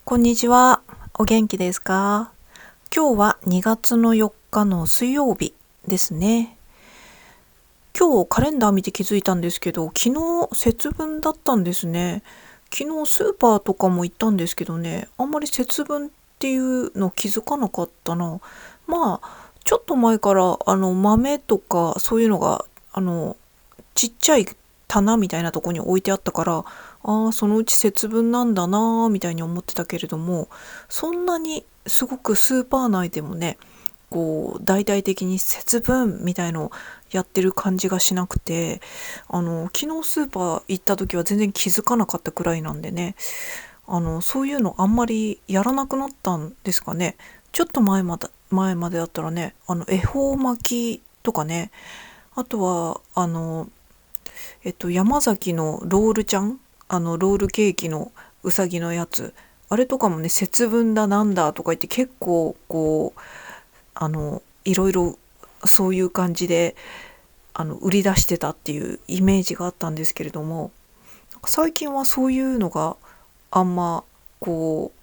こんにちは。お元気ですか？今日は2月の4日の水曜日ですね。今日カレンダー見て気づいたんですけど、昨日節分だったんですね。昨日スーパーとかも行ったんですけどね、あんまり節分っていうの気づかなかったな。ちょっと前から豆とかそういうのがちっちゃい棚みたいなとこに置いてあったから、そのうち節分なんだなーみたいに思ってたけれども、そんなにすごくスーパー内でもね、こう大々的に節分みたいのをやってる感じがしなくて、昨日スーパー行った時は全然気づかなかったくらいなんでね、そういうのあんまりやらなくなったんですかね。ちょっと前までだったらね、恵方巻きとかね、あとは山崎のロールちゃん、ロールケーキのうさぎのやつ、あれとかもね、節分だなんだとか言って結構こういろいろそういう感じで売り出してたっていうイメージがあったんですけれども、最近はそういうのがあんまこう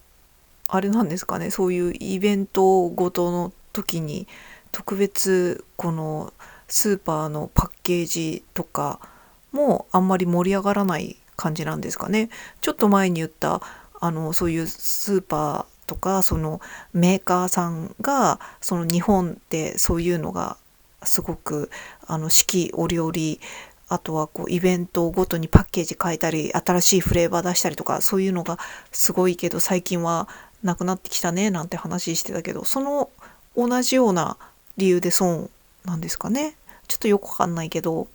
あれなんですかね、そういうイベントごとの時に特別このスーパーのパッケージとかもあんまり盛り上がらない感じなんですかね。ちょっと前に言ったそういうスーパーとかそのメーカーさんがその日本でそういうのがすごく四季折々、あとはこうイベントごとにパッケージ変えたり新しいフレーバー出したりとか、そういうのがすごいけど最近はなくなってきたねなんて話してたけど、その同じような理由で損なんですかね。ちょっとよくわかんないけど、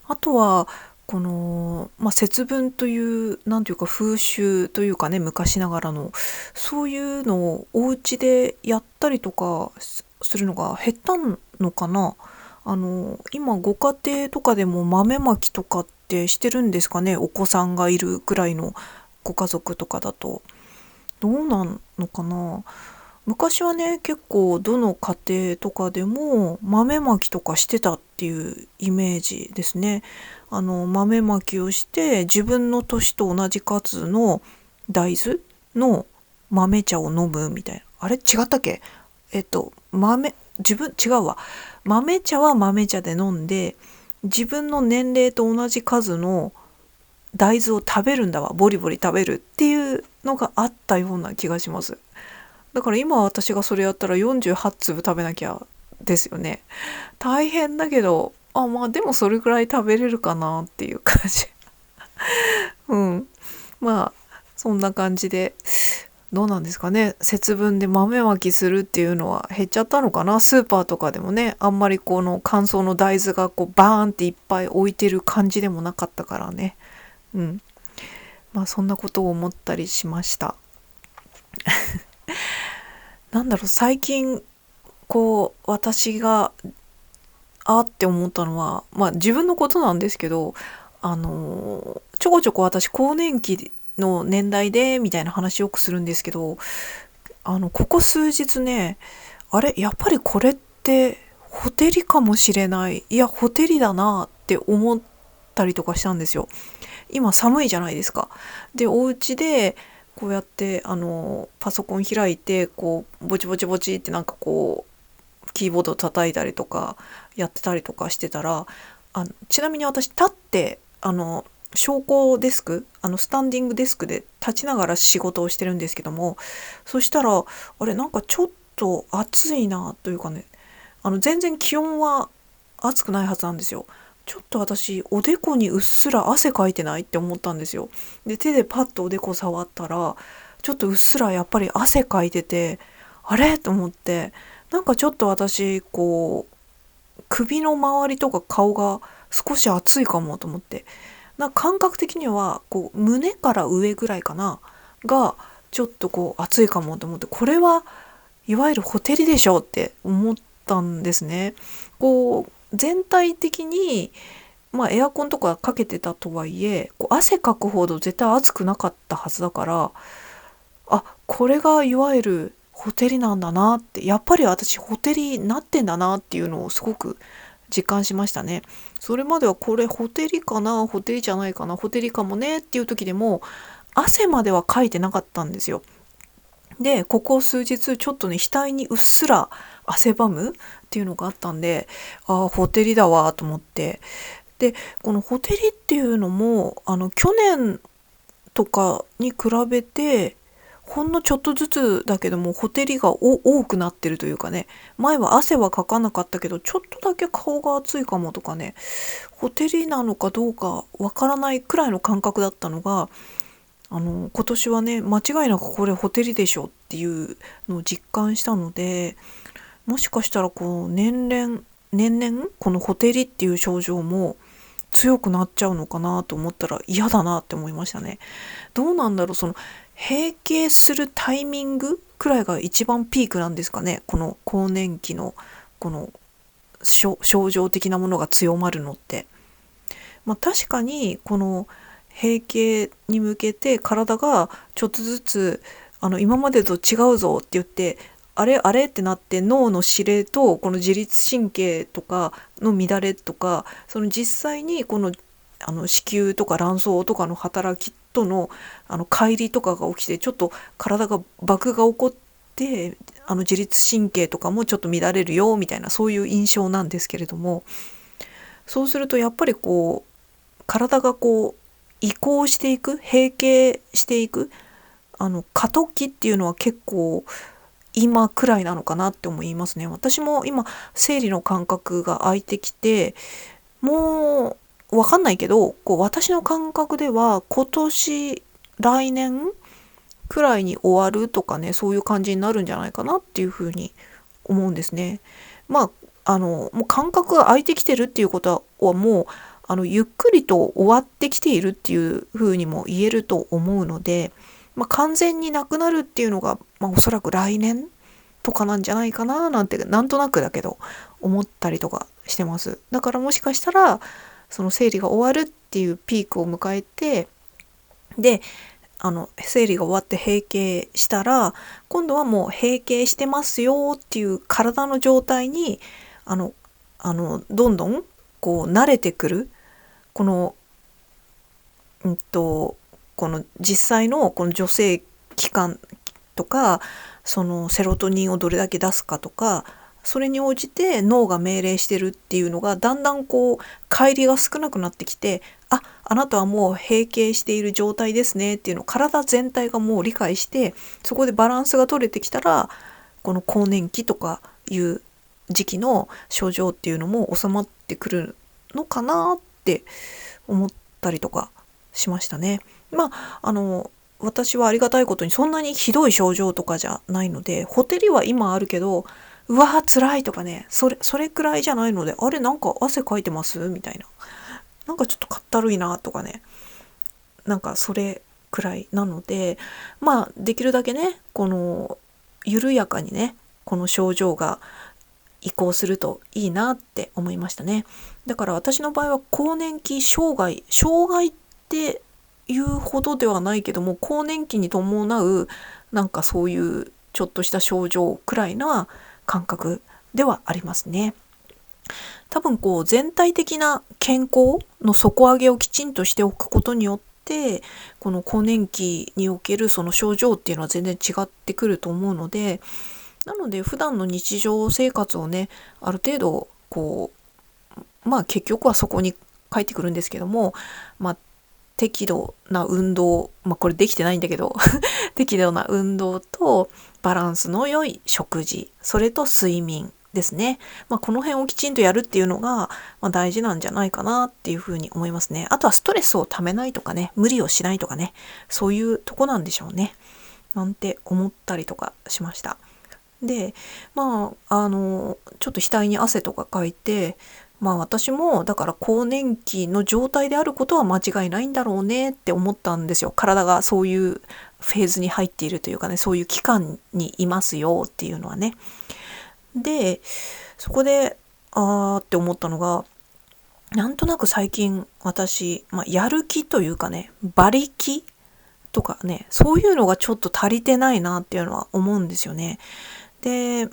あとはこの、節分というなんていうか風習というかね、昔ながらのそういうのをお家でやったりとかするのが減ったのかな。今ご家庭とかでも豆まきとかってしてるんですかね、お子さんがいるくらいのご家族とかだと。どうなんのかな。昔はね、結構どの家庭とかでも豆まきとかしてたっていうイメージですね。豆まきをして自分の年と同じ数の大豆の豆茶を飲むみたいな。あれ違ったっけ？違うわ。豆茶は豆茶で飲んで、自分の年齢と同じ数の大豆を食べるんだわ。ボリボリ食べるっていうのがあったような気がします。だから今私がそれやったら48粒食べなきゃですよね。大変だけど、でもそれぐらい食べれるかなっていう感じ。うん。そんな感じで、どうなんですかね。節分で豆まきするっていうのは減っちゃったのかな。スーパーとかでもね、あんまりこの乾燥の大豆がこうバーンっていっぱい置いてる感じでもなかったからね。うん。そんなことを思ったりしました。なんだろう、最近こう私がって思ったのは、自分のことなんですけど、ちょこちょこ私更年期の年代でみたいな話よくするんですけど、ここ数日ね、あれやっぱりこれってホテリかもしれない、いやホテリだなって思ったりとかしたんですよ。今寒いじゃないですか。でお家でこうやってパソコン開いてこうぼちぼちぼちってなんかこうキーボード叩いたりとかやってたりとかしてたら、ちなみに私立って昇降デスク、スタンディングデスクで立ちながら仕事をしてるんですけども、そしたらあれなんかちょっと暑いなというかね、全然気温は暑くないはずなんですよ。ちょっと私おでこにうっすら汗かいてないって思ったんですよ。で手でパッとおでこ触ったらちょっとうっすらやっぱり汗かいてて、あれと思って、なんかちょっと私こう首の周りとか顔が少し熱いかもと思って、なんか感覚的にはこう胸から上ぐらいかながちょっとこう熱いかもと思って、これはいわゆるほてりでしょって思ったんですね。こう全体的にエアコンとかかけてたとはいえこう汗かくほど絶対暑くなかったはずだから、これがいわゆるホテリなんだなって、やっぱり私ホテリになってんだなっていうのをすごく実感しましたね。それまではこれホテリかなホテリじゃないかなホテリかもねっていう時でも汗まではかいてなかったんですよ。でここ数日ちょっとね額にうっすら汗ばむっていうのがあったんで、ほてりだわと思って。でこのほてりっていうのも去年とかに比べてほんのちょっとずつだけどもほてりが多くなってるというかね、前は汗はかかなかったけどちょっとだけ顔が熱いかもとかね、ほてりなのかどうかわからないくらいの感覚だったのが、今年はね間違いなくこれほてりでしょっていうのを実感したので、もしかしたらこう年々このほてりっていう症状も強くなっちゃうのかなと思ったら嫌だなって思いましたね。どうなんだろう、その閉経するタイミングくらいが一番ピークなんですかね、この更年期のこの症状的なものが強まるのって。確かにこの閉経に向けて体がちょっとずつ今までと違うぞって言ってあれあれってなって、脳の指令とこの自律神経とかの乱れとか、その実際にこの子宮とか卵巣とかの働きとの乖離とかが起きて、ちょっと体がバグが起こって自律神経とかもちょっと乱れるよみたいな、そういう印象なんですけれども、そうするとやっぱりこう体がこう移行していく、閉経していく過渡期っていうのは結構今くらいなのかなって思いますね。私も今生理の感覚が空いてきて、もうわかんないけどこう私の感覚では今年来年くらいに終わるとかね、そういう感じになるんじゃないかなっていうふうに思うんですね。もう感覚が空いてきてるっていうことはもうゆっくりと終わってきているっていうふうにも言えると思うので、完全になくなるっていうのが、おそらく来年とかなんじゃないかななんて、なんとなくだけど思ったりとかしてます。だからもしかしたらその生理が終わるっていうピークを迎えて、で生理が終わって閉経したら今度はもう閉経してますよっていう体の状態にどんどんこう慣れてくる、このこの実際のこの女性器官とか、そのセロトニンをどれだけ出すかとか、それに応じて脳が命令してるっていうのがだんだんこう乖離が少なくなってきて、あなたはもう閉経している状態ですねっていうのを体全体がもう理解して、そこでバランスが取れてきたらこの更年期とかいう時期の症状っていうのも収まってくるのかなって思ったりとかしましたね。私はありがたいことにそんなにひどい症状とかじゃないので、ほてりは今あるけどうわー辛いとかね、それくらいじゃないので、あれなんか汗かいてますみたいな、なんかちょっとかったるいなとかね、なんかそれくらいなので、できるだけねこの緩やかにねこの症状が移行するといいなって思いましたね。だから私の場合は更年期障害っていうほどではないけども、更年期に伴うなんかそういうちょっとした症状くらいな感覚ではありますね。多分こう全体的な健康の底上げをきちんとしておくことによって、この更年期におけるその症状っていうのは全然違ってくると思うので、なので普段の日常生活をねある程度こう結局はそこに返ってくるんですけども、適度な運動、これできてないんだけど適度な運動とバランスの良い食事、それと睡眠ですね。この辺をきちんとやるっていうのが、大事なんじゃないかなっていうふうに思いますね。あとはストレスをためないとかね、無理をしないとかね、そういうとこなんでしょうね。なんて思ったりとかしました。で、ちょっと額に汗とかかいて、私もだから更年期の状態であることは間違いないんだろうねって思ったんですよ。体がそういうフェーズに入っているというかね、そういう期間にいますよっていうのはね。で、そこでって思ったのが、なんとなく最近私、やる気というかね、馬力とかね、そういうのがちょっと足りてないなっていうのは思うんですよね。で、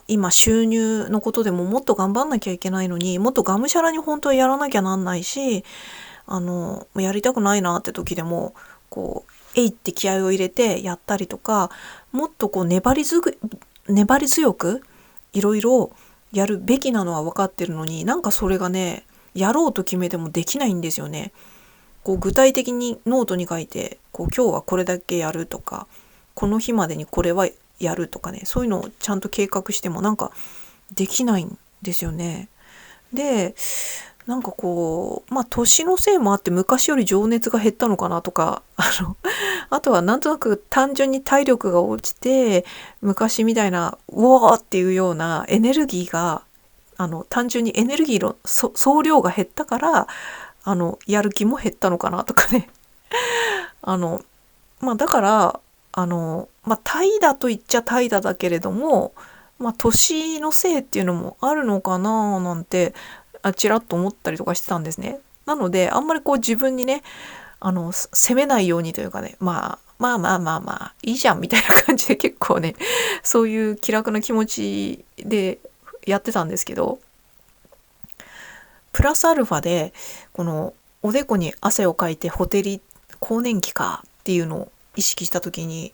今収入のことでももっと頑張んなきゃいけないのに、もっとがむしゃらに本当はやらなきゃなんないし、やりたくないなって時でも、こえいって気合を入れてやったりとか、もっとこう粘り強くいろいろやるべきなのは分かってるのに、なんかそれがね、やろうと決めてもできないんですよね。こう具体的にノートに書いて、こう今日はこれだけやるとか、この日までにこれはやるとかね、そういうのをちゃんと計画してもなんかできないんですよね。で、なんかこう、年のせいもあって昔より情熱が減ったのかなとか、あとはなんとなく単純に体力が落ちて、昔みたいな、うおーっていうようなエネルギーが、単純にエネルギーの総量が減ったから、やる気も減ったのかなとかね。だから、怠惰と言っちゃ怠惰だけれども、年のせいっていうのもあるのかななんて、ちらっと思ったりとかしてたんですね。なので、あんまりこう自分にね、責めないようにというかね、いいじゃんみたいな感じで結構ね、そういう気楽な気持ちでやってたんですけど、プラスアルファで、このおでこに汗をかいて更年期かっていうのを意識した時に、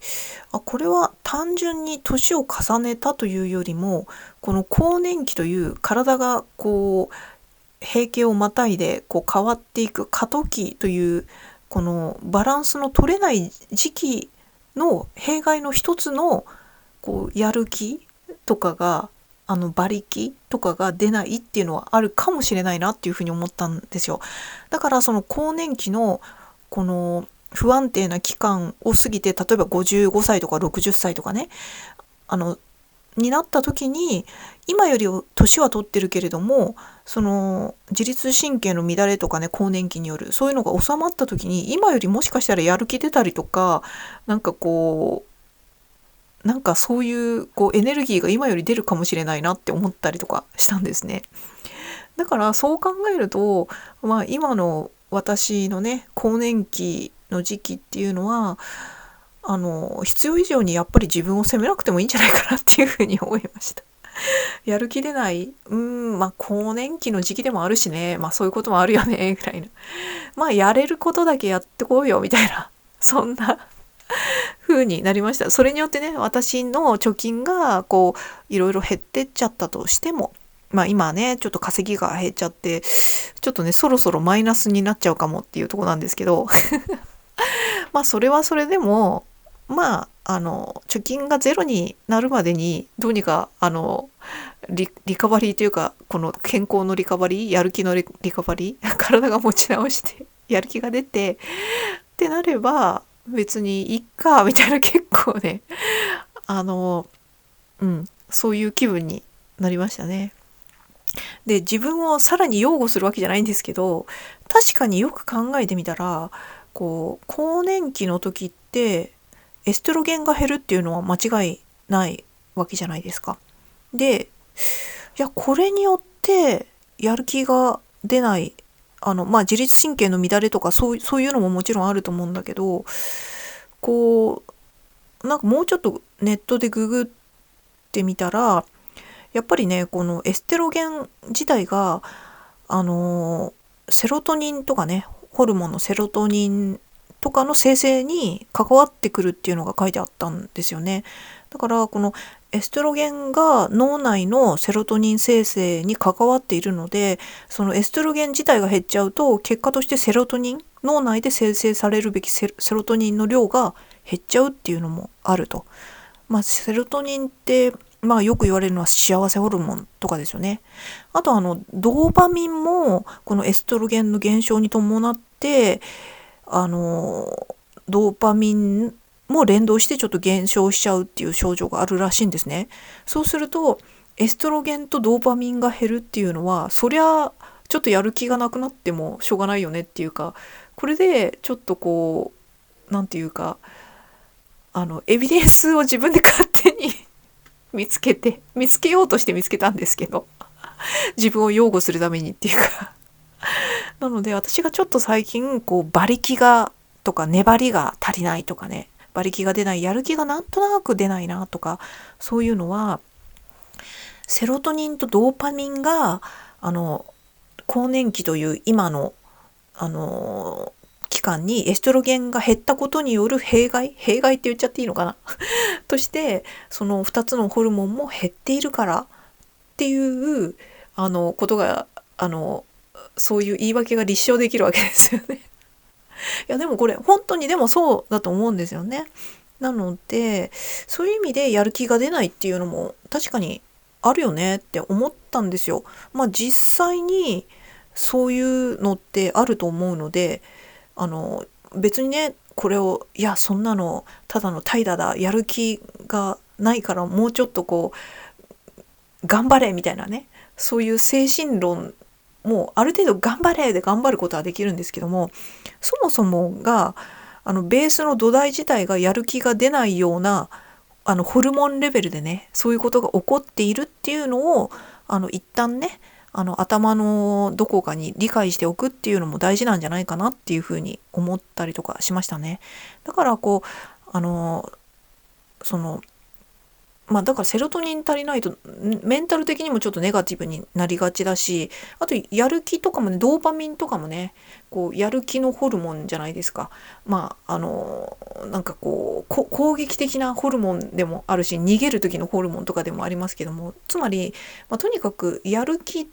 これは単純に年を重ねたというよりも、この更年期という体がこう閉経をまたいでこう変わっていく過渡期というこのバランスの取れない時期の弊害の一つのこうやる気とかが馬力とかが出ないっていうのはあるかもしれないなっていうふうに思ったんですよ。だからその更年期のこの不安定な期間を過ぎて、例えば55歳とか60歳とかね、になった時に、今より年は取ってるけれども、その自律神経の乱れとかね、更年期によるそういうのが収まった時に、今よりもしかしたらやる気出たりとか、なんかそういうエネルギーが今より出るかもしれないなって思ったりとかしたんですね。だからそう考えると、今の私のね、更年期の時期っていうのは、必要以上にやっぱり自分を責めなくてもいいんじゃないかなっていうふうに思いました。やる気出ない、更年期の時期でもあるしね、そういうこともあるよね、ぐらいな。やれることだけやってこうよ、みたいな。そんな風になりました。それによってね、私の貯金がいろいろ減ってっちゃったとしても、今ね、ちょっと稼ぎが減っちゃって、ちょっとね、そろそろマイナスになっちゃうかもっていうところなんですけど、それはそれでも、貯金がゼロになるまでに、どうにか、リカバリーというか、この健康のリカバリー、やる気のリカバリー、体が持ち直して、やる気が出て、ってなれば、別にいっか、みたいな結構ね、そういう気分になりましたね。で、自分をさらに擁護するわけじゃないんですけど、確かによく考えてみたら、更年期の時って、エストロゲンが減るっていうのは間違いないわけじゃないですか。で、いや、これによってやる気が出ない、自律神経の乱れとかそういうのももちろんあると思うんだけど、なんかもうちょっとネットでググってみたら、やっぱりね、このエステロゲン自体が、セロトニンとかね、ホルモンのセロトニンとかの生成に関わってくるっていうのが書いてあったんですよね。だからこのエストロゲンが脳内のセロトニン生成に関わっているので、そのエストロゲン自体が減っちゃうと、結果としてセロトニン、脳内で生成されるべきセロトニンの量が減っちゃうっていうのもあると。セロトニンってよく言われるのは幸せホルモンとかですよね。あとドーパミンもこのエストロゲンの減少に伴ってドーパミンも連動してちょっと減少しちゃうっていう症状があるらしいんですね。そうするとエストロゲンとドーパミンが減るっていうのは、そりゃちょっとやる気がなくなってもしょうがないよねっていうか、これでちょっとなんていうか、エビデンスを自分で勝手に見つけようとして見つけたんですけど、自分を擁護するためにっていうかなので私がちょっと最近馬力がとか粘りが足りないとかね、馬力が出ない、やる気がなんとなく出ないなとか、そういうのはセロトニンとドーパミンが更年期という今の期期間にエストロゲンが減ったことによる弊害って言っちゃっていいのかなとして、その2つのホルモンも減っているからっていうことがそういう言い訳が立証できるわけですよね。いやでもこれ本当にでもそうだと思うんですよね。なのでそういう意味でやる気が出ないっていうのも確かにあるよねって思ったんですよ。実際にそういうのってあると思うので、別にねこれをいやそんなのただの怠惰だ、やる気がないからもうちょっと頑張れみたいなね、そういう精神論もある程度頑張れで頑張ることはできるんですけども、そもそもがベースの土台自体がやる気が出ないようなホルモンレベルでねそういうことが起こっているっていうのを一旦ね頭のどこかに理解しておくっていうのも大事なんじゃないかなっていうふうに思ったりとかしましたね。だからだからセロトニン足りないとメンタル的にもちょっとネガティブになりがちだし、あとやる気とかもね、ドーパミンとかもねやる気のホルモンじゃないですか。攻撃的なホルモンでもあるし、逃げる時のホルモンとかでもありますけども、つまり、とにかくやる気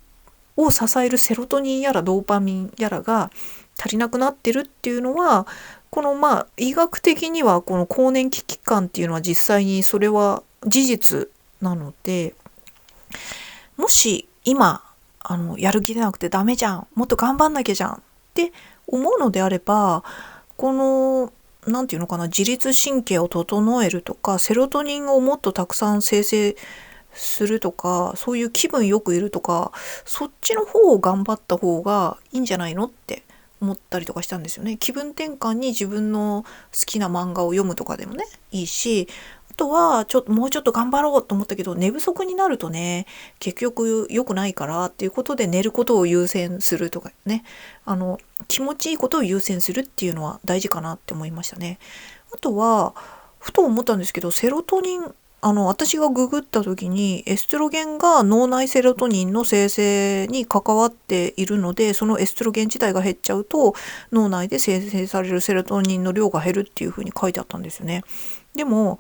を支えるセロトニンやらドーパミンやらが足りなくなってるっていうのは、医学的にはこの更年期期間っていうのは実際にそれは事実なので、もし今やる気出なくてダメじゃん、もっと頑張んなきゃじゃんって思うのであれば、なんていうのかな、自律神経を整えるとか、セロトニンをもっとたくさん生成するとか、そういう気分よくいるとか、そっちの方を頑張った方がいいんじゃないのって思ったりとかしたんですよね。気分転換に自分の好きな漫画を読むとかでもねいいし、あとはもうちょっと頑張ろうと思ったけど寝不足になるとね結局良くないからっていうことで寝ることを優先するとかね、気持ちいいことを優先するっていうのは大事かなって思いましたね。あとはふと思ったんですけど、セロトニン私がググった時にエストロゲンが脳内セロトニンの生成に関わっているので、そのエストロゲン自体が減っちゃうと脳内で生成されるセロトニンの量が減るっていう風に書いてあったんですよね。でも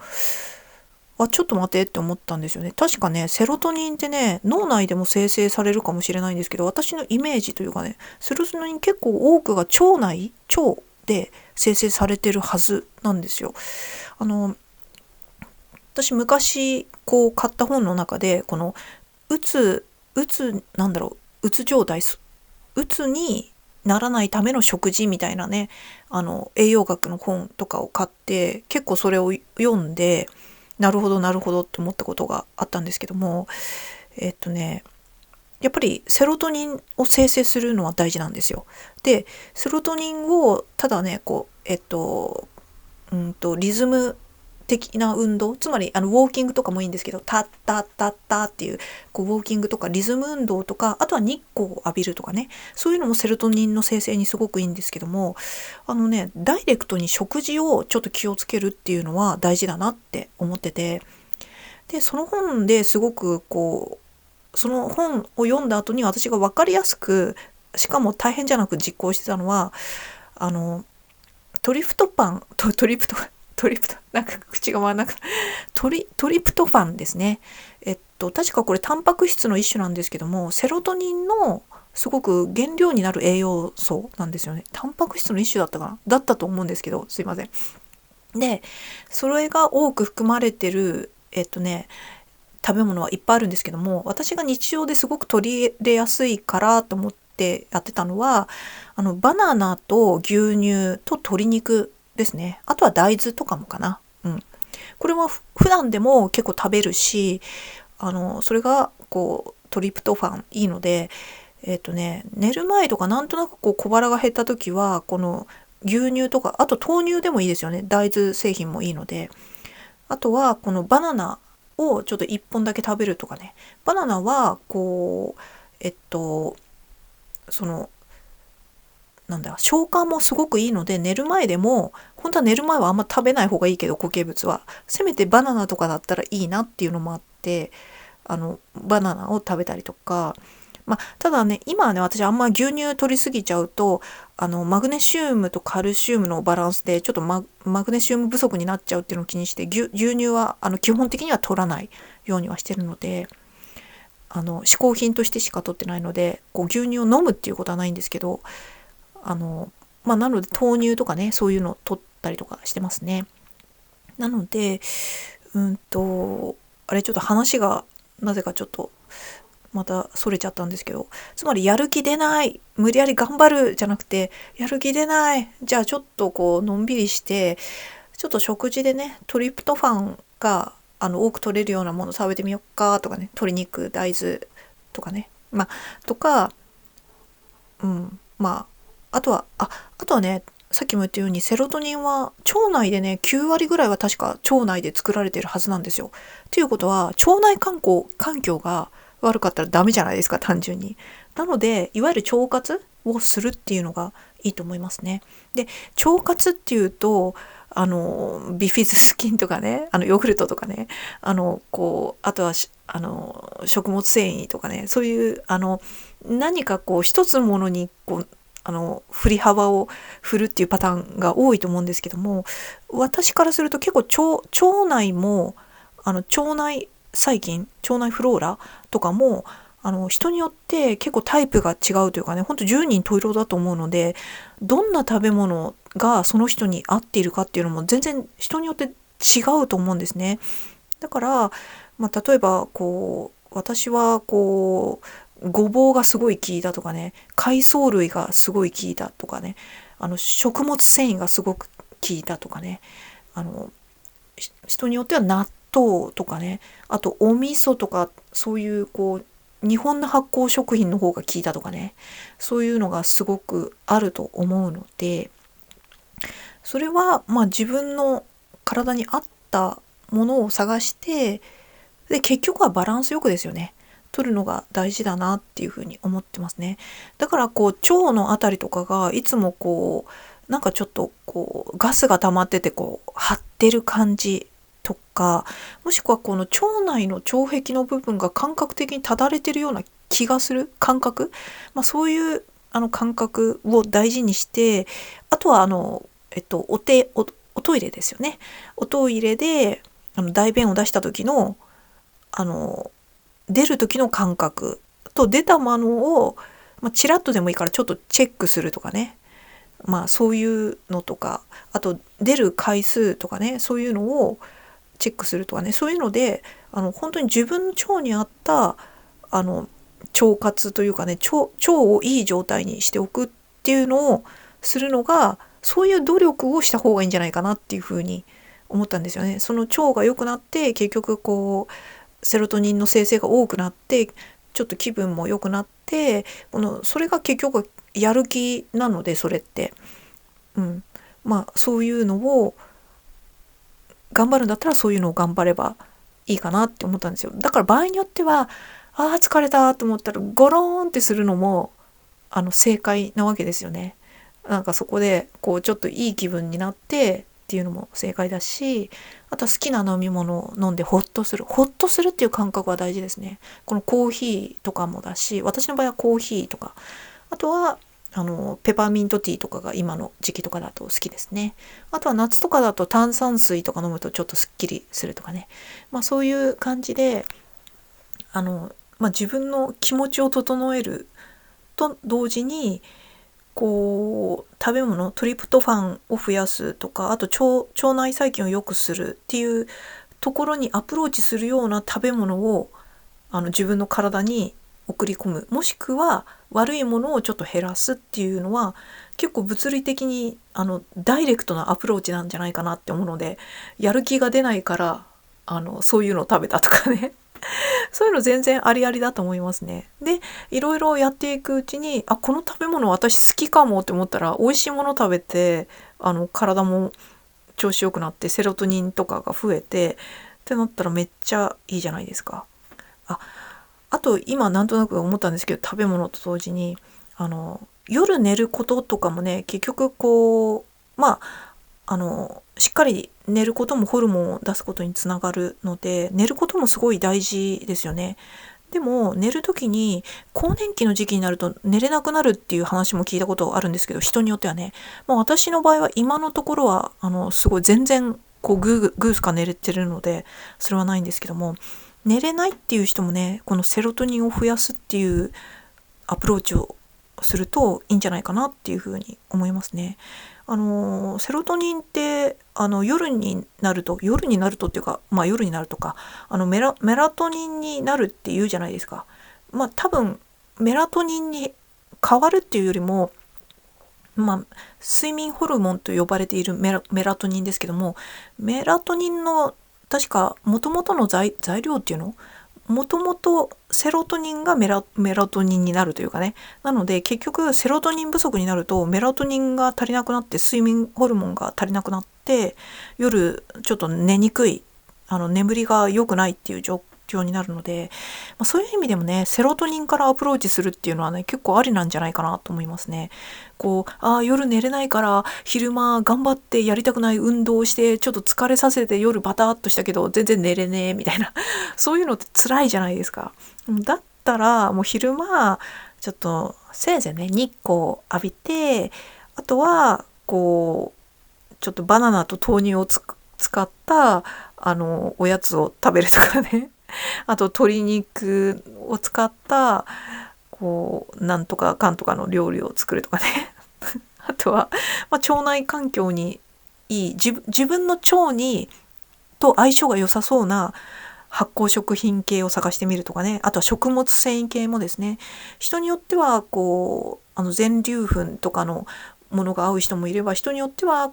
ちょっと待てって思ったんですよね。確かねセロトニンってね脳内でも生成されるかもしれないんですけど、私のイメージというかね、セロトニン結構多くが腸で生成されてるはずなんですよ。私昔買った本の中でこのうつ状態、うつにならないための食事みたいなね栄養学の本とかを買って結構それを読んでなるほどって思ったことがあったんですけども、やっぱりセロトニンを生成するのは大事なんですよ。でセロトニンをただねリズム的な運動、つまりウォーキングとかもいいんですけど、タッタッタッタっていう、ウォーキングとかリズム運動とか、あとは日光を浴びるとかね、そういうのもセロトニンの生成にすごくいいんですけども、ダイレクトに食事をちょっと気をつけるっていうのは大事だなって思ってて、でその本ですごくその本を読んだ後に私が分かりやすく、しかも大変じゃなく実行してたのはトリプトなんか口が回らなくトリプトファンですね。確かこれタンパク質の一種なんですけども、セロトニンのすごく原料になる栄養素なんですよね。タンパク質の一種だったと思うんですけど、すいません。でそれが多く含まれてる食べ物はいっぱいあるんですけども、私が日常ですごく取り入れやすいからと思ってやってたのはバナナと牛乳と鶏肉ですね。あとは大豆とかもかな。これは普段でも結構食べるし、それがトリプトファンいいので、寝る前とかなんとなく小腹が減った時はこの牛乳とか、あと豆乳でもいいですよね。大豆製品もいいので、あとはこのバナナをちょっと1本だけ食べるとかね。バナナは消化もすごくいいので、寝る前でも本当は寝る前はあんま食べない方がいいけど、固形物はせめてバナナとかだったらいいなっていうのもあってバナナを食べたりとか、ただね、今はね、私あんま牛乳取りすぎちゃうと、マグネシウムとカルシウムのバランスでちょっとマグネシウム不足になっちゃうっていうのを気にして、牛乳は基本的には取らないようにはしてるので、嗜好品としてしか取ってないので、こう牛乳を飲むっていうことはないんですけど、なので豆乳とかね、そういうのを取ったりとかしてますね。なので、あれちょっと話がなぜかちょっとまたそれちゃったんですけど、つまりやる気出ない、無理やり頑張るじゃなくて、やる気出ない、じゃあちょっとこうのんびりして、ちょっと食事でね、トリプトファンが多く取れるようなもの食べてみよっかとかね、鶏肉、大豆とかね、とか、あとはね、さっきも言ったようにセロトニンは腸内でね、9割ぐらいは確か腸内で作られてるはずなんですよ。っていうことは、腸内環境が悪かったらダメじゃないですか、単純に。なので、いわゆる腸活をするっていうのがいいと思いますね。で、腸活っていうと、ビフィズス菌とかね、ヨーグルトとかね、あとは食物繊維とかね、そういう、何かこう、一つのものに、振り幅を振るっていうパターンが多いと思うんですけども、私からすると結構腸内も、腸内細菌、腸内フローラとかも、人によって結構タイプが違うというかね、ほんと10人十色だと思うので、どんな食べ物がその人に合っているかっていうのも全然人によって違うと思うんですね。だから、例えばこう私はこうごぼうがすごい効いたとかね、海藻類がすごい効いたとかね、食物繊維がすごく効いたとかね、人によっては納豆とかね、あとお味噌とか、そういうこう日本の発酵食品の方が効いたとかね、そういうのがすごくあると思うので、それは自分の体に合ったものを探して、で結局はバランスよくですよね、取るのが大事だなっていうふうに思ってますね。だからこう腸のあたりとかがいつもこうなんかちょっとこうガスが溜まっててこう張ってる感じとか、もしくはこの腸内の腸壁の部分が感覚的にただれてるような気がする感覚、そういう感覚を大事にして、あとはおトイレですよね。おトイレで大便を出した時の出る時の感覚と出たものを、チラッとでもいいからちょっとチェックするとかね。そういうのとか、あと出る回数とかね、そういうのをチェックするとかね、そういうので本当に自分の腸に合った腸活というかね、腸をいい状態にしておくっていうのをするのが、そういう努力をした方がいいんじゃないかなっていうふうに思ったんですよね。その腸が良くなって結局こうセロトニンの生成が多くなって、ちょっと気分も良くなって、それが結局やる気なので、それって、そういうのを頑張るんだったらそういうのを頑張ればいいかなって思ったんですよ。だから場合によっては、疲れたと思ったらゴローンってするのも正解なわけですよね。なんかそこでこうちょっといい気分になってっていうのも正解だし、あとは好きな飲み物を飲んでホッとするっていう感覚は大事ですね。このコーヒーとかもだし、私の場合はコーヒーとか、あとはペパーミントティーとかが今の時期とかだと好きですね。あとは夏とかだと炭酸水とか飲むとちょっとすっきりするとかね。そういう感じで自分の気持ちを整えると同時に、こう食べ物トリプトファンを増やすとか、あと腸内細菌を良くするっていうところにアプローチするような食べ物を自分の体に送り込む、もしくは悪いものをちょっと減らすっていうのは、結構物理的にダイレクトなアプローチなんじゃないかなって思うので、やる気が出ないからそういうのを食べたとかねそういうの全然ありありだと思いますね。で、いろいろやっていくうちに、この食べ物私好きかもって思ったら、美味しいもの食べて体も調子良くなってセロトニンとかが増えてってなったらめっちゃいいじゃないですか。あと今なんとなく思ったんですけど、食べ物と同時に夜寝ることとかもね、結局こうしっかり寝ることもホルモンを出すことにつながるので、寝ることもすごい大事ですよね。でも寝る時に更年期の時期になると寝れなくなるっていう話も聞いたことあるんですけど、人によってはね、私の場合は今のところはすごい全然こうグースか寝れてるのでそれはないんですけども、寝れないっていう人もね、このセロトニンを増やすっていうアプローチをするといいんじゃないかなっていうふうに思いますね。セロトニンって夜になるとっていうか、夜になるとかメラトニンになるっていうじゃないですか。多分メラトニンに変わるっていうよりも、睡眠ホルモンと呼ばれているメラトニンですけども、メラトニンの確か元々の材料っていうの、もともとセロトニンがメラトニンになるというかね。なので結局セロトニン不足になるとメラトニンが足りなくなって睡眠ホルモンが足りなくなって、夜ちょっと寝にくい、眠りが良くないっていう状況になるので、そういう意味でもね、セロトニンからアプローチするっていうのはね、結構ありなんじゃないかなと思いますね。夜寝れないから昼間頑張ってやりたくない運動をしてちょっと疲れさせて夜バタッとしたけど全然寝れねえみたいなそういうのって辛いじゃないですか。だったらもう昼間ちょっとせいぜいね日光浴びて、あとはちょっとバナナと豆乳を使ったおやつを食べるとかねあと鶏肉を使ったなんとかかんとかの料理を作るとかねあとは、腸内環境にいい自分の腸にと相性が良さそうな発酵食品系を探してみるとかね。あとは食物繊維系もですね、人によっては全粒粉とかのものが合う人もいれば、人によっては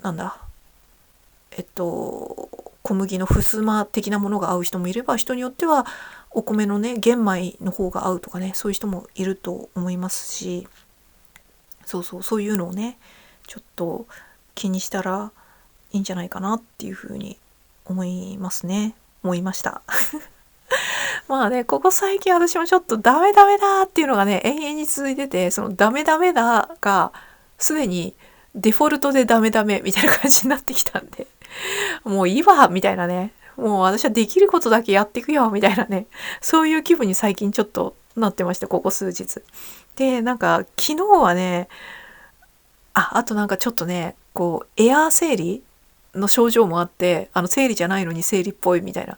なんだ小麦のふすま的なものが合う人もいれば、人によってはお米のね玄米の方が合うとかね、そういう人もいると思いますし、そういうのをねちょっと気にしたらいいんじゃないかなっていうふうに思いましたここ最近私もちょっとダメだっていうのがね永遠に続いてて、そのダメだがすでにデフォルトでダメみたいな感じになってきたんで、もういいわみたいなね、もう私はできることだけやっていくよみたいなね、そういう気分に最近ちょっとなってました、ここ数日で。昨日はね、あとちょっとねエアー生理の症状もあって、生理じゃないのに生理っぽいみたいな、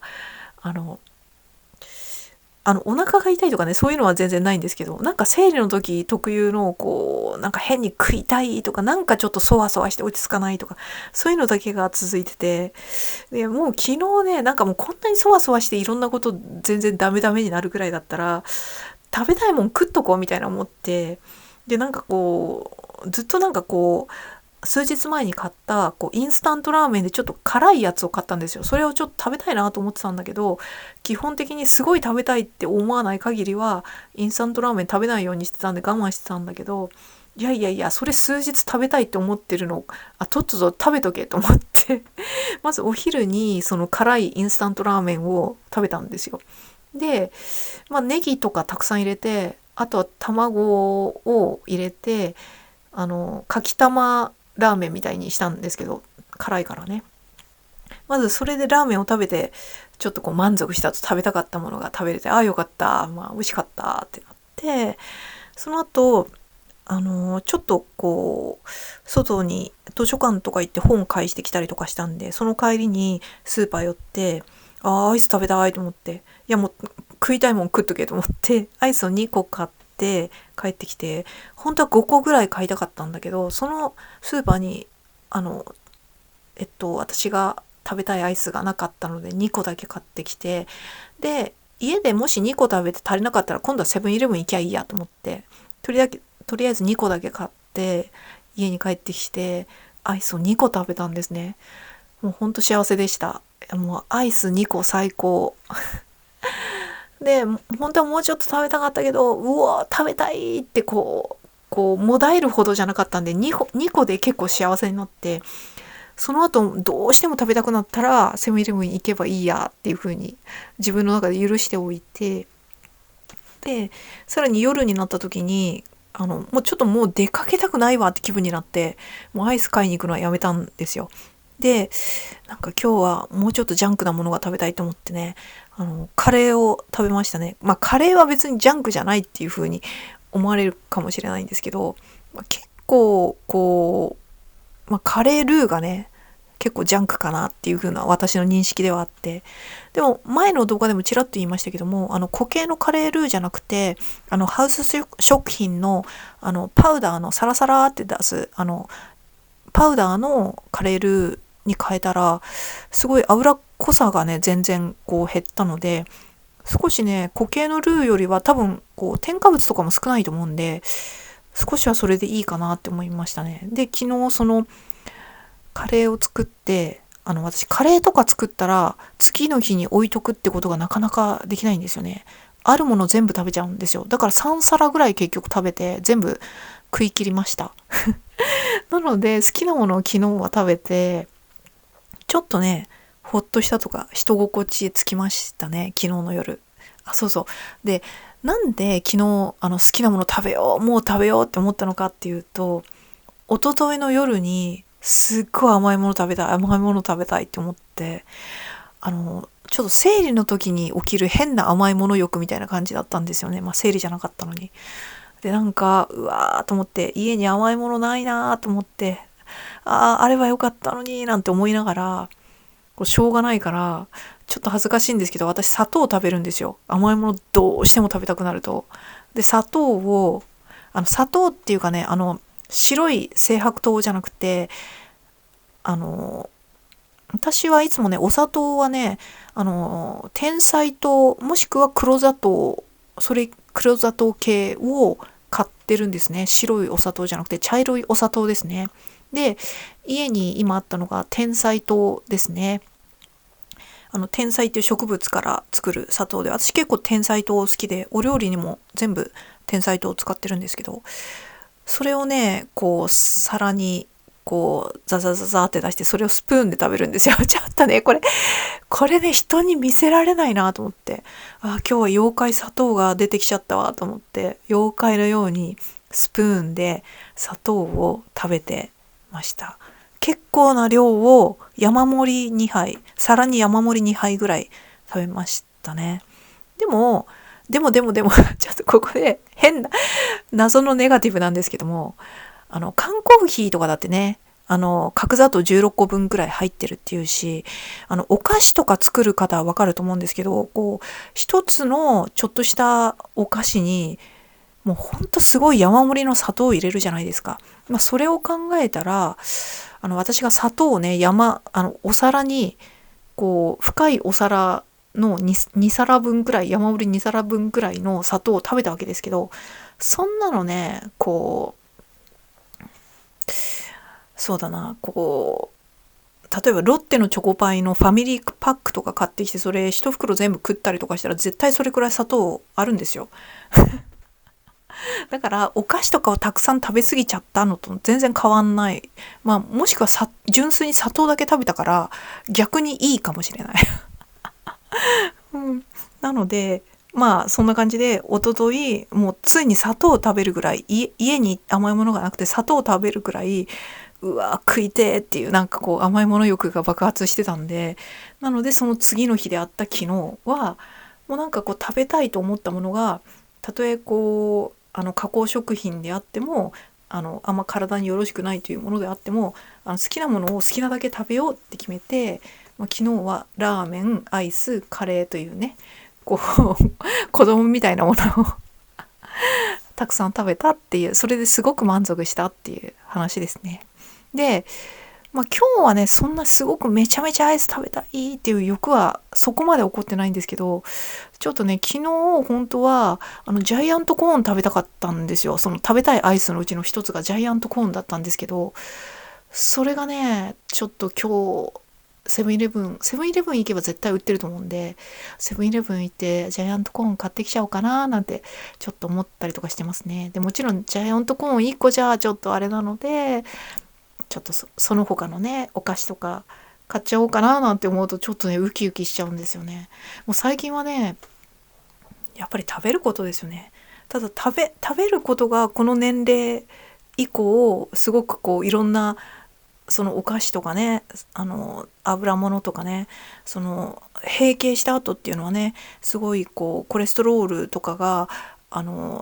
お腹が痛いとかね、そういうのは全然ないんですけど、生理の時特有の変に食いたいとか、ちょっとそわそわして落ち着かないとか、そういうのだけが続いてて、でもう昨日ね、もうこんなにそわそわしていろんなこと全然ダメになるくらいだったら、食べたいもん食っとこうみたいな思って、でずっと数日前に買ったインスタントラーメンでちょっと辛いやつを買ったんですよ。それをちょっと食べたいなと思ってたんだけど、基本的にすごい食べたいって思わない限りはインスタントラーメン食べないようにしてたんで我慢してたんだけど、いやそれ数日食べたいって思ってるのとっとと食べとけと思ってまずお昼にその辛いインスタントラーメンを食べたんですよ。で、ネギとかたくさん入れて、あとは卵を入れてかきたまラーメンみたいにしたんですけど、辛いからね。まずそれでラーメンを食べてちょっと満足したと、食べたかったものが食べれて、よかった、美味しかったってなって、その後ちょっと外に図書館とか行って本返してきたりとかしたんで、その帰りにスーパー寄って、アイス食べたいと思って、いやもう食いたいもん食っとけと思ってアイスを2個買って帰ってきて、本当は5個ぐらい買いたかったんだけど、そのスーパーに私が食べたいアイスがなかったので2個だけ買ってきて、で家でもし2個食べて足りなかったら今度はセブンイレブン行きゃいいやと思って、とりあえず2個だけ買って家に帰ってきてアイスを2個食べたんですね。もうほんと幸せでした。もうアイス2個最高で本当はもうちょっと食べたかったけど、うわ食べたいってもだえるほどじゃなかったんで2個で結構幸せになって、その後どうしても食べたくなったらセブンイレブン行けばいいやっていう風に自分の中で許しておいて、でさらに夜になった時にもうちょっともう出かけたくないわって気分になって、もうアイス買いに行くのはやめたんですよ。で、なんか今日はもうちょっとジャンクなものが食べたいと思ってね、カレーを食べましたね。まあカレーは別にジャンクじゃないっていう風に思われるかもしれないんですけど、結構こう、カレールーがね、結構ジャンクかなっていう風な私の認識ではあって、でも前の動画でもちらっと言いましたけども、固形のカレールーじゃなくて、ハウス食品のパウダーのサラサラって出すパウダーのカレールーに変えたら、すごい脂っこさがね全然こう減ったので、少しね固形のルーよりは多分こう添加物とかも少ないと思うんで、少しはそれでいいかなって思いましたね。で、昨日そのカレーを作って、私カレーとか作ったら次の日に置いとくってことがなかなかできないんですよね。あるもの全部食べちゃうんですよ。だから3皿ぐらい結局食べて全部食い切りました。なので好きなものを昨日は食べて、ちょっとねほっとしたとか人心地つきましたね、昨日の夜。そうそう。で、なんで昨日好きなもの食べようもう食べようって思ったのかっていうと、一昨日の夜にすっごい甘いもの食べたいって思って、ちょっと生理の時に起きる変な甘いもの欲みたいな感じだったんですよね。生理じゃなかったのに。で、なんかうわーと思って、家に甘いものないなーと思って、あればよかったのになんて思いながら、しょうがないからちょっと恥ずかしいんですけど、私砂糖を食べるんですよ。甘いものどうしても食べたくなると。で、砂糖っていうかね、白い精白糖じゃなくて、私はいつもね、お砂糖はね、天才糖もしくは黒砂糖、黒砂糖系を買ってるんですね。白いお砂糖じゃなくて茶色いお砂糖ですね。で、家に今あったのが天才糖ですね。天才っていう植物から作る砂糖で、私結構天才糖好きで、お料理にも全部天才糖を使ってるんですけど、それをね、こう皿にこうザザザザって出して、それをスプーンで食べるんですよ。ちょっとね、これね、人に見せられないなと思って、今日は妖怪砂糖が出てきちゃったわと思って、妖怪のようにスプーンで砂糖を食べてました。結構な量を山盛り2杯、皿に山盛り2杯ぐらい食べましたね。でも、ちょっとここで変な、謎のネガティブなんですけども、缶コーヒーとかだってね、角砂糖16個分くらい入ってるっていうし、お菓子とか作る方はわかると思うんですけど、こう、一つのちょっとしたお菓子に、もうほんとすごい山盛りの砂糖を入れるじゃないですか。それを考えたら、私が砂糖をね、お皿に、こう、深いお皿の 2皿分くらい、山盛り2皿分くらいの砂糖を食べたわけですけど、そんなのね、こう、そうだな、こう、例えばロッテのチョコパイのファミリーパックとか買ってきて、それ一袋全部食ったりとかしたら絶対それくらい砂糖あるんですよ。だからお菓子とかをたくさん食べ過ぎちゃったのと全然変わんない。もしくは純粋に砂糖だけ食べたから逆にいいかもしれない。うん、なのでそんな感じで、一昨日もうついに砂糖を食べるぐらい、家に甘いものがなくて砂糖を食べるぐらい、うわ食いてーっていう、なんかこう甘いもの欲が爆発してたんで、なのでその次の日であった昨日は、もうなんかこう食べたいと思ったものが、たとえこう加工食品であっても、あんま体によろしくないというものであっても、好きなものを好きなだけ食べようって決めて、昨日はラーメン、アイス、カレーというね、こう子供みたいなものをたくさん食べたっていう、それですごく満足したっていう話ですね。で、今日はね、そんなすごくめちゃめちゃアイス食べたいっていう欲はそこまで起こってないんですけど、ちょっとね、昨日本当はジャイアントコーン食べたかったんですよ。その食べたいアイスのうちの一つがジャイアントコーンだったんですけど、それがね、ちょっと今日セブンイレブン行けば絶対売ってると思うんで、セブンイレブン行ってジャイアントコーン買ってきちゃおうかななんてちょっと思ったりとかしてますね。でもちろんジャイアントコーン1個じゃちょっとあれなので、ちょっとその他のねお菓子とか買っちゃおうかななんて思うと、ちょっとねウキウキしちゃうんですよね。もう最近はね、やっぱり食べることですよね。ただ食べることがこの年齢以降すごくこういろんなそのお菓子とかね、油物とかね、その閉経した後っていうのはね、すごいこうコレステロールとかが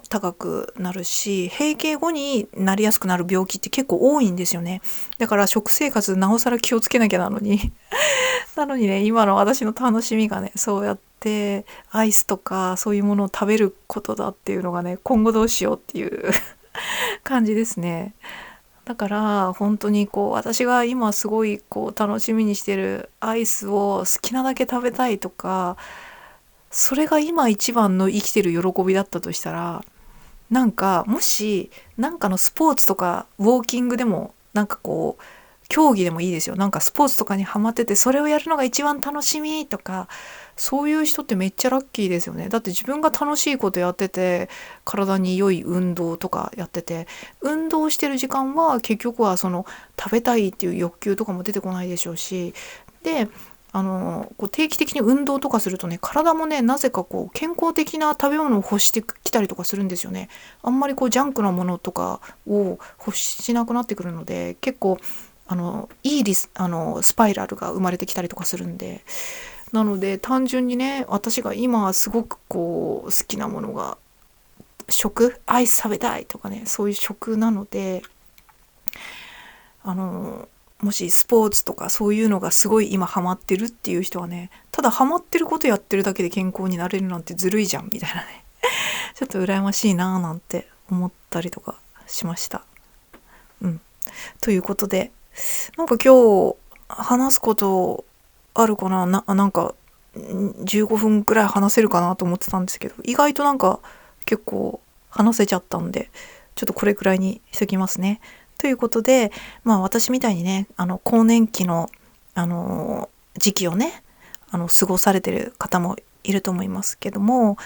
高くなるし、閉経後になりやすくなる病気って結構多いんですよね。だから食生活なおさら気をつけなきゃなのになのにね、今の私の楽しみがね、そうやってアイスとかそういうものを食べることだっていうのがね、今後どうしようっていう感じですね。だから本当にこう私が今すごいこう楽しみにしてるアイスを好きなだけ食べたいとか、それが今一番の生きてる喜びだったとしたら、なんかもしなんかのスポーツとかウォーキングでもなんかこう競技でもいいですよ。なんかスポーツとかにハマっててそれをやるのが一番楽しみとか、そういう人ってめっちゃラッキーですよね。だって自分が楽しいことやってて、体に良い運動とかやってて、運動してる時間は結局はその食べたいっていう欲求とかも出てこないでしょうし、でこう定期的に運動とかするとね、体もね、なぜかこう健康的な食べ物を欲してきたりとかするんですよね。あんまりこうジャンクなものとかを欲しなくなってくるので、結構いいスパイラルが生まれてきたりとかするんで、なので単純にね、私が今すごくこう好きなものがアイス食べたいとかね、そういう食なので、もしスポーツとかそういうのがすごい今ハマってるっていう人はね、ただハマってることやってるだけで健康になれるなんてずるいじゃんみたいなね、ちょっと羨ましいなーなんて思ったりとかしました。うん。ということで、なんか今日話すことあるかな、なんか15分くらい話せるかなと思ってたんですけど、意外となんか結構話せちゃったんで、ちょっとこれくらいにしときますね。ということで、まあ私みたいにね、更年期の、時期をね、過ごされてる方もいると思いますけども、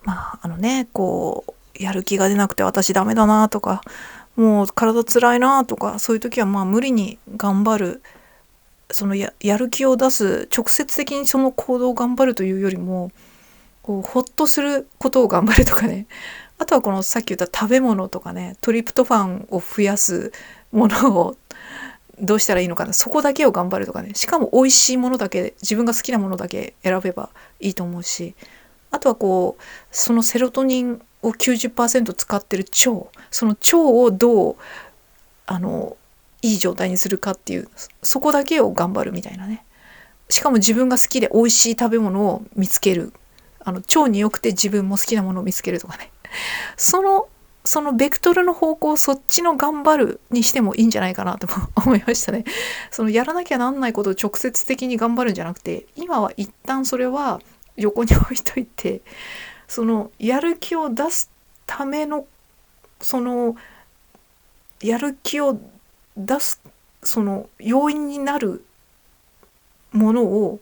まあこう、やる気が出なくて私ダメだなとか、もう体つらいなとか、そういう時はまあ無理に頑張る、そのやる気を出す、直接的にその行動を頑張るというよりも、こうほっとすることを頑張るとかね、あとはこのさっき言った食べ物とかね、トリプトファンを増やすものをどうしたらいいのかな、そこだけを頑張るとかね、しかも美味しいものだけ、自分が好きなものだけ選べばいいと思うし、あとはこうそのセロトニンを90%使ってる腸、その腸をどういい状態にするかっていう、そこだけを頑張るみたいなね。しかも自分が好きで美味しい食べ物を見つける、腸に良くて自分も好きなものを見つけるとかね、そのベクトルの方向、そっちの頑張るにしてもいいんじゃないかなと思いましたね。そのやらなきゃなんないことを直接的に頑張るんじゃなくて、今は一旦それは横に置いといて、そのやる気を出すための、そのやる気を出すその要因になるものを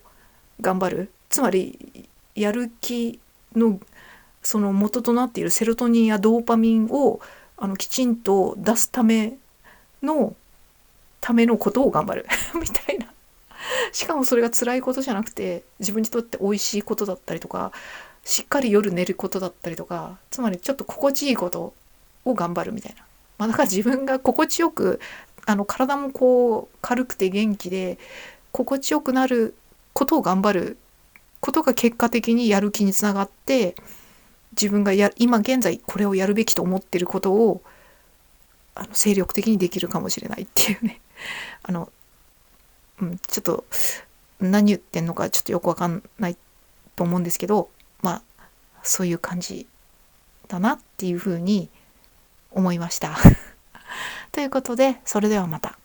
頑張る。つまりやる気のその元となっているセロトニンやドーパミンをきちんと出すのためのことを頑張るみたいな。しかもそれが辛いことじゃなくて、自分にとって美味しいことだったりとか、しっかり夜寝ることだったりとか、つまりちょっと心地いいことを頑張るみたいな。まあだから自分が心地よく、体もこう軽くて元気で心地よくなることを頑張ることが結果的にやる気につながって、自分が今現在これをやるべきと思っていることを精力的にできるかもしれないっていうね。ちょっと何言ってんのかちょっとよくわかんないと思うんですけど、まあそういう感じだなっていうふうに思いました。ということで、それではまた。